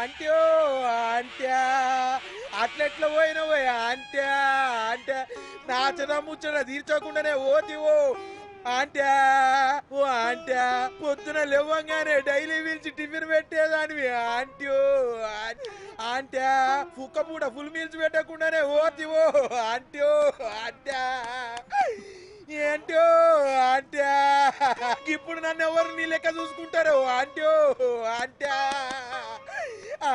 అంట్యో అంట్యా అట్లెట్లా పోయినవో అంట్యా అంటే నాచన ముచ్చట తీర్చకుండానే ఓతివో అంట్యా ఓ అంట్యా పొద్దున లేవంగానే డైలీ పిలిచి టిఫిన్ పెట్టేదానివి ఆంట్యో అంట్యా కుక్క పూట ఫుల్ మీల్స్ పెట్టకుండానే ఓతివో అంట్యో అంట్యా ఏంటో అంట్యా ఇప్పుడు నన్ను ఎవరు నీ లెక్క చూసుకుంటారు అంట్యో అంట్యా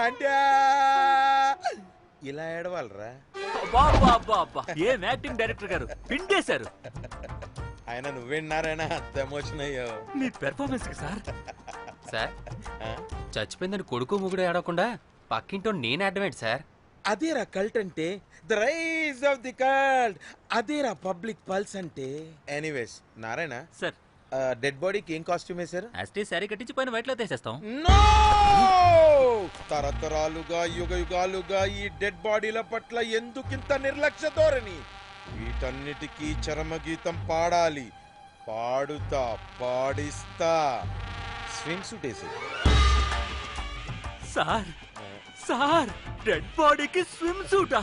అంట్యా ఇలా ఏడవాలరా ఏం యాక్టింగ్ డైరెక్టర్ గారు పిండేశారు. ఆయన నువ్వేనారాయణ అంత ఎమోషన్ అయ్యో మీ పెర్ఫార్మెన్స్ సార్. సార్ చచ్చిపోయిందని కొడుకు ముగుడు ఏడవకుండా పక్కింటో నేను అడ్డమేంటి సార్? అదేరా కల్ట్ అంటే the rise of the cult, అదేరా పబ్లిక్ పల్స్ అంటే. ఎనీవేస్ నారాయణ సార్ డెడ్ బాడీకి ఏం కాస్ట్యూమ్ వేశారు? యాస్టీ సారీ కట్టించి పైన వైట్ లో తీసేస్తాం. నో! తరతరాలుగా యుగ యుగాలుగా ఈ డెడ్ బాడీల పట్ల ఎందుకింత నిర్లక్ష్య ధోరణి? వీటన్నిటికీ చరమగీతం పాడాలి. పాడుతా పాడిస్తా. స్విమ్ సూట్ వేసి సార్ సార్ డెడ్ బాడీకి స్విమ్ సూటా?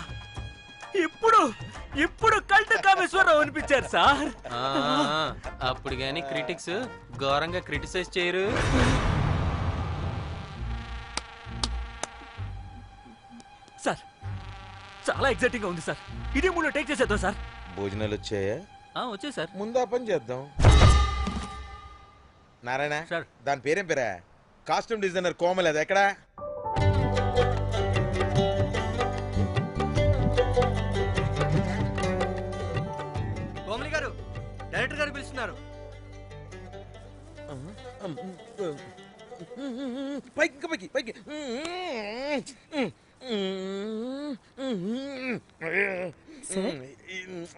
ఇప్పుడు కల్ట్ కామేశ్వరరావు అనిపించారు సార్. అప్పుడు గాని క్రిటిక్స్ ఘోరంగా క్రిటిసైజ్ చేయరు. సార్ చాలా ఎక్సైటింగ్ గా ఉంది సార్. ఇది మూడు టేక్ చేసేద్దాం సార్. భోజనాలు వచ్చాయా? వచ్చాయి సార్. ముందా పని చేద్దాం. నారాయణ సార్ దాని పేరేం పేరా? కాస్ట్యూమ్ డిజైనర్ కోమల్ అది ఎక్కడా? కోమలి గారు డైరెక్టర్ గారు పిలుస్తున్నారు. పైకి పైకి పైకి.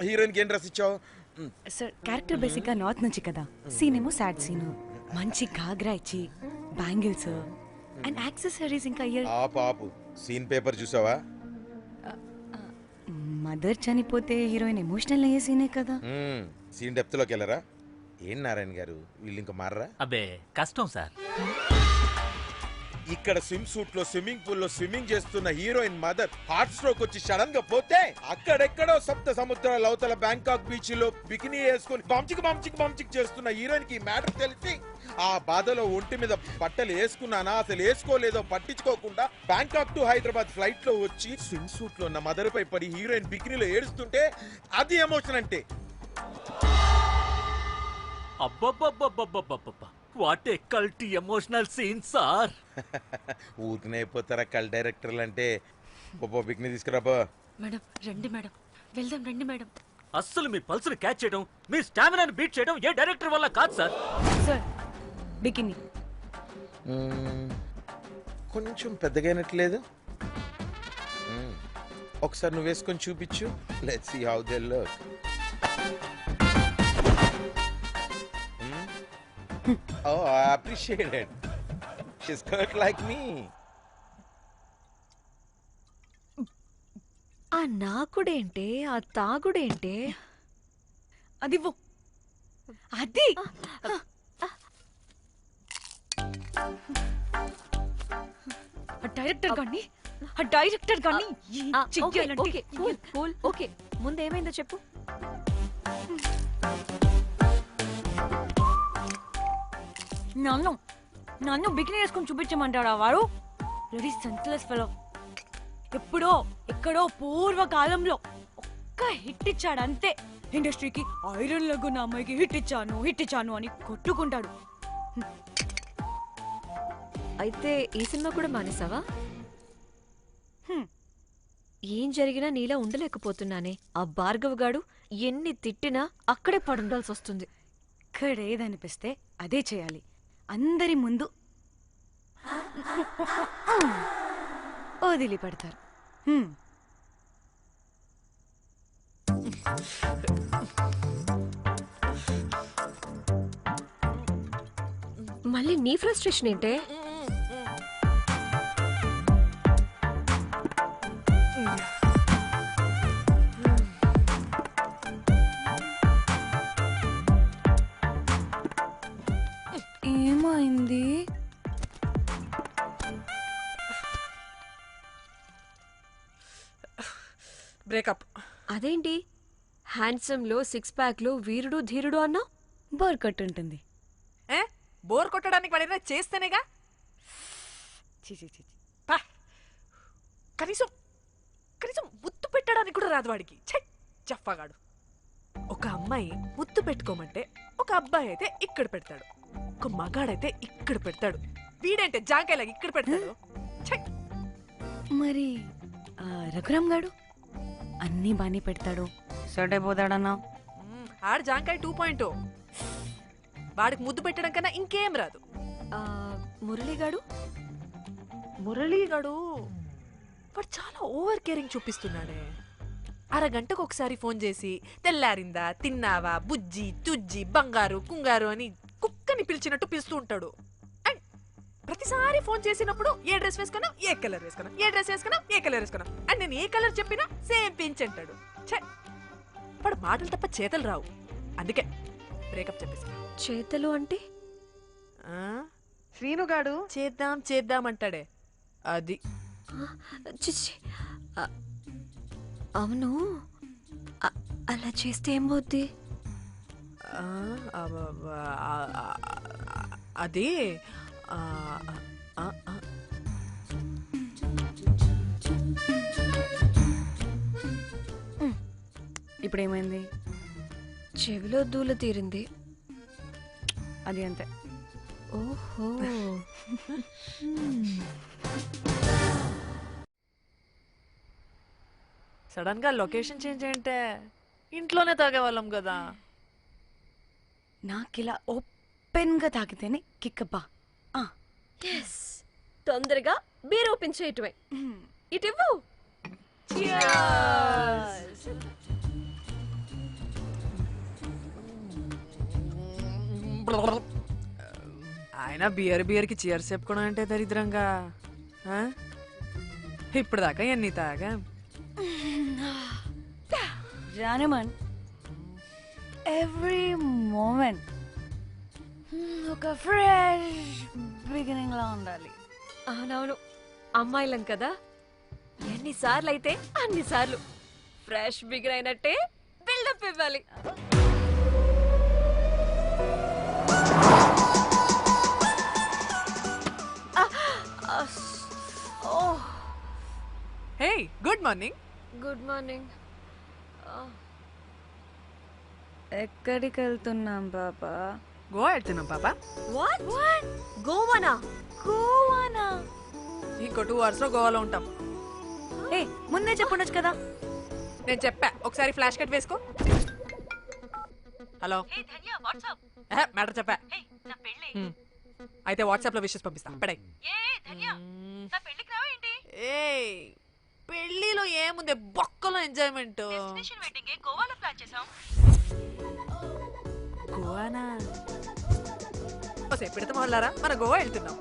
హీరోయిన్కి ఏం డ్రెస్ ఇచ్చావు? సార్ క్యారెక్టర్ బేసిక్ గా నార్త్ నుంచి కదా, సీన్ ఏమో సాడ్ సీన్. మంచి ఘాగ్రా ఇచ్చి బ్యాంగిల్స్ అండ్ యాక్సెసరీస్ ఇంకా ఇయర్. ఆపు సీన్ పేపర్ చూసావా? మదర్ చనిపోతే హీరోయిన్ ఎమోషనల్ అయ్యే సీనే కదా. సీన్ డెప్త్ లోకి వెళ్ళరా? ఏం నారాయణ గారు వీళ్ళు ఇంకా మారరా? అబ్బే కష్టం సార్. ఇక్కడ స్విమ్ సూట్ లో స్విమ్మింగ్ పూల్ లో స్విమ్మింగ్ చేస్తున్న హీరోయిన్ మదర్ హార్ట్ స్ట్రోక్ వచ్చి సడన్ గా పోతే, అక్కడెక్కడో సప్త సముద్రాల అవతల బ్యాంకాక్ బీచ్ లో బికినీ వేసుకుని బంచిక్ చేస్తున్న హీరోయిన్ కి మ్యాటర్ తెలిసి ఆ బాధలో ఒంటి మీద బట్టలు వేసుకున్నానా అసలు వేసుకోలేదో పట్టించుకోకుండా బ్యాంకాక్ టు హైదరాబాద్ ఫ్లైట్ లో వచ్చి స్విమ్ సూట్ లో ఉన్న మదర్ పై పడి హీరోయిన్ బికినీలో ఏడుస్తుంటే అది ఎమోషన్ అంటే. అబ్బబ్బబ్బబ్బబ్బబ్బబ్బ what a culty emotional scene sir. ఊరికనే అయిపోతారా కల్ డైరెక్టర్లు అంటే? బికినీ తీసుకురాబో. మేడం రండి మేడం, వెళ్దాం రండి మేడం. అస్సలు మీ పల్స్ ని క్యాచ్ చేయడం, మీ స్టామినాని బీట్ చేయడం ఏ డైరెక్టర్ వల్ల కాదు సార్. సార్ బికినీ కొంచెం పెద్దగైనట్లేదు. ఒకసారి నువ్వు వేసుకొని చూపించు. Let's see how they look. Oh, I appreciate it. She's cut like me. ఆ నాకుడేంటే, ఆ తాగుడేంటే? అదివ్వు. అది డైరెక్టర్ గాని ఓకే ముందేమైందో చెప్పు. నన్ను బికినీ వేసుకొని చూపించమంటాడా వాడు? Ready senseless fellow. ఎప్పుడో ఎక్కడో పూర్వకాలంలో ఒక్క హిట్ ఇచ్చాడు అంతే. ఇండస్ట్రీకి ఐరన్ లెగ్ అమ్మాయికి హిట్ ఇచ్చాను అని కొట్టుకుంటాడు. అయితే ఈ సినిమా కూడా మానేసావా? ఏం జరిగినా నీలా ఉండలేకపోతున్నానే. ఆ భార్గవ్ గాడు ఎన్ని తిట్టినా అక్కడే పడుండాల్సి వస్తుంది. ఇక్కడేదనిపిస్తే అదే చేయాలి. అందరి ముందు వదిలిపెడతారు. మళ్ళీ నీ ఫ్రస్ట్రేషన్ ఏంటే? ఏమైంది? బ్రేకప్. అదేంటి హ్యాండ్సమ్ లో సిక్స్ ప్యాక్ లో వీరుడు ధీరుడు అన్నా? బోర్ కొట్టుంటుంది. ఏ బోర్ కొట్టడానికి వాడైనా చేస్తేనేగా. చీ చీ చీ చీ. పా. కనీసం కనీసం ముద్దు పెట్టడానికి కూడా రాదు వాడికి. ఛై చెప్పగాడు. ఒక అమ్మాయి ముద్దు పెట్టుకోమంటే ఒక అబ్బాయి అయితే ఇక్కడ పెడతాడు, ఒక మగాడైతే ఇక్కడ పెడతాడు. వీడంటే జాంకాయలాగా ఇక్కడ పెడతాడు. ఛై. మరి రఘురామ్ గాడు అన్నీ బానే పెడతాడు, సెట్ అయిపోతాడన్నా. ఆడు జాంకాయ 2.0. వాడికి ముద్దు పెట్టడం కన్నా ఇంకేం రాదు. మురళిగాడు? మురళీగాడు వాడు చాలా ఓవర్ కేరింగ్ చూపిస్తున్నాడే. అరగంటకు ఒకసారి ఫోన్ చేసి తెల్లారిందా, తిన్నావా, బుజ్జి తుజ్జి, బంగారు కుంగారు అని కుక్కని పిలిచినట్టు పిలుస్తూ ఉంటాడు. అండ్ ప్రతిసారి ఫోన్ చేసినప్పుడు ఏ డ్రెస్ వేసుకున్నా, ఏ కలర్ వేసుకున్నా, ఏ డ్రెస్ వేసుకున్నా, ఏ కలర్ వేసుకున్నా అండ్ నేను ఏ కలర్ చెప్పినా సేమ్ పించ్ అంటాడు. ఛే వాడు మాటలు తప్ప చేతలు రావు. అందుకే బ్రేకప్ చెప్పేసి. చేతలు అంటే? శ్రీనుగాడు చేద్దాం చేద్దాం అంటాడే అది. చిచ్చి. అవును, అలా చేస్తే ఏం పోద్ది? అది ఇప్పుడు ఏమైంది? చెవిలో దూల తీరింది. అది అంతే. ఓహో. సడన్ గా లొకేషన్ చేంజ్ అంటే ఇంట్లోనే తాగేవాళ్ళం కదా. నాకిలా ఓపెన్ గా తాగితేనే కిక్కబ్బా. ఎస్, తొందరగా బీర్ ఓపెన్ చేయటమే. ఇటివ్వు. ఆయన బియర్ కి చీర్స్ చెప్పుకోవడం అంటే దరిద్రంగా. ఇప్పుడు దాకా ఎన్ని తాగా. జానమన్ ఎవ్రీ మూమెంట్ ఒక ఫ్రెష్ బిగినింగ్ లా ఉండాలి. అవునవును, అమ్మాయిలం కదా, ఎన్నిసార్లు అయితే అన్నిసార్లు ఫ్రెష్ బిగిన్ అయినట్టే బిల్డప్ ఇవ్వాలి. Hey good morning. Good morning. ఎక్కడికి వెళ్తున్నాం పాపా? గోవా వెళ్తున్నాం పాపా. వాట్? గోవానా? గోవానా? ఇంకో 2 hours లో గోవాలో ఉంటాం. ఏ ముందే చెప్పుండొచ్చు కదా. నేను చెప్పా, ఒకసారి ఫ్లాష్ కట్ వేసుకో. హలో మ్యాటర్ చెప్పా. అయితే వాట్సాప్ లో విషెస్ పంపిస్తా. పడాయి. ఏ పెళ్లిలో ఏముంది, బొక్కలో ఎంజాయ్మెంట్. గోవానా? పెడతాం వాళ్ళారా, మన గోవా వెళ్తున్నాం.